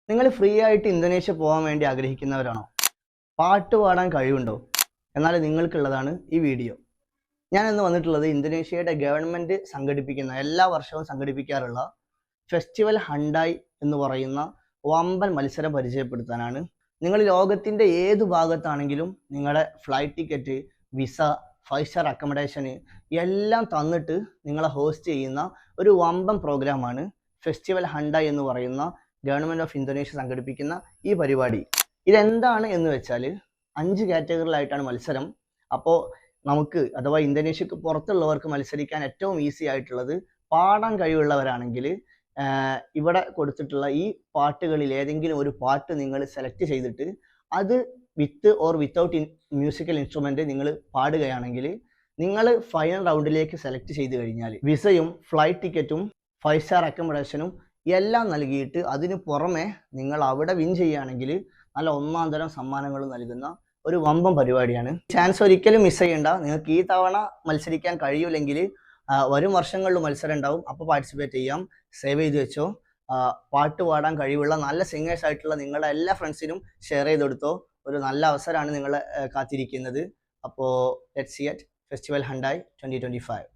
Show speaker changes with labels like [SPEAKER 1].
[SPEAKER 1] നിങ്ങൾ ഫ്രീ ആയിട്ട് ഇന്തോനേഷ്യ പോകാൻ വേണ്ടി ആഗ്രഹിക്കുന്നവരാണോ? പാട്ട് പാടാൻ കഴിവുണ്ടോ? എന്നാൽ നിങ്ങൾക്കുള്ളതാണ് ഈ വീഡിയോ. ഞാൻ ഇന്ന് വന്നിട്ടുള്ളത് ഇന്തോനേഷ്യയുടെ ഗവൺമെൻറ് സംഘടിപ്പിക്കുന്ന എല്ലാ വർഷവും സംഘടിപ്പിക്കാറുള്ള ഫെസ്റ്റിവൽ ഹണ്ടായ് എന്ന് പറയുന്ന വമ്പൻ മത്സരം പരിചയപ്പെടുത്താനാണ്. നിങ്ങൾ ലോകത്തിൻ്റെ ഏത് ഭാഗത്താണെങ്കിലും നിങ്ങളുടെ ഫ്ലൈറ്റ് ടിക്കറ്റ്, വിസ, 5 സ്റ്റാർ അക്കോമഡേഷന് എല്ലാം തന്നിട്ട് നിങ്ങളെ ഹോസ്റ്റ് ചെയ്യുന്ന ഒരു വമ്പൻ പ്രോഗ്രാമാണ് ഫെസ്റ്റിവൽ ഹണ്ടായ് എന്ന് പറയുന്ന ഗവൺമെൻറ് ഓഫ് ഇന്തോനേഷ്യ സംഘടിപ്പിക്കുന്ന ഈ പരിപാടി. ഇതെന്താണ് എന്ന് വെച്ചാൽ 5 കാറ്റഗറിയിലായിട്ടാണ് മത്സരം. അപ്പോൾ നമുക്ക് അഥവാ ഇന്തോനേഷ്യക്ക് പുറത്തുള്ളവർക്ക് മത്സരിക്കാൻ ഏറ്റവും ഈസി ആയിട്ടുള്ളത് പാടാൻ കഴിവുള്ളവരാണെങ്കിൽ ഇവിടെ കൊടുത്തിട്ടുള്ള ഈ പാട്ടുകളിൽ ഏതെങ്കിലും ഒരു പാട്ട് നിങ്ങൾ സെലക്ട് ചെയ്തിട്ട് അത് with or without musical instrument നിങ്ങൾ പാടുകയാണെങ്കിൽ നിങ്ങൾ ഫൈനൽ റൗണ്ടിലേക്ക് സെലക്ട് ചെയ്ത് കഴിഞ്ഞാൽ വിസയും ഫ്ലൈറ്റ് ടിക്കറ്റും 5 സ്റ്റാർ അക്കോമഡേഷനും എല്ലാം നൽകിയിട്ട് അതിന് പുറമെ നിങ്ങൾ അവിടെ വിൻ ചെയ്യുകയാണെങ്കിൽ നല്ല ഒന്നാം തരം സമ്മാനങ്ങൾ നൽകുന്ന ഒരു വമ്പൻ പരിപാടിയാണ്. ചാൻസ് ഒരിക്കലും മിസ് ചെയ്യേണ്ട. നിങ്ങൾക്ക് ഈ തവണ മത്സരിക്കാൻ കഴിയില്ലെങ്കിൽ വരും വർഷങ്ങളിൽ മത്സരം ഉണ്ടാവും, അപ്പോൾ പാർട്ടിസിപ്പേറ്റ് ചെയ്യാം. സേവ് ചെയ്ത് വെച്ചോ. പാട്ട് പാടാൻ കഴിവുള്ള നല്ല സിംഗേഴ്സ് ആയിട്ടുള്ള നിങ്ങളുടെ എല്ലാ ഫ്രണ്ട്സിനും ഷെയർ ചെയ്ത് കൊടുത്തോ. ഒരു നല്ല അവസരമാണ് നിങ്ങളെ കാത്തിരിക്കുന്നത്. അപ്പോൾ ലെറ്റ്സ് സീ അറ്റ് ഫെസ്റ്റിവൽ ഹണ്ടായ് 2025.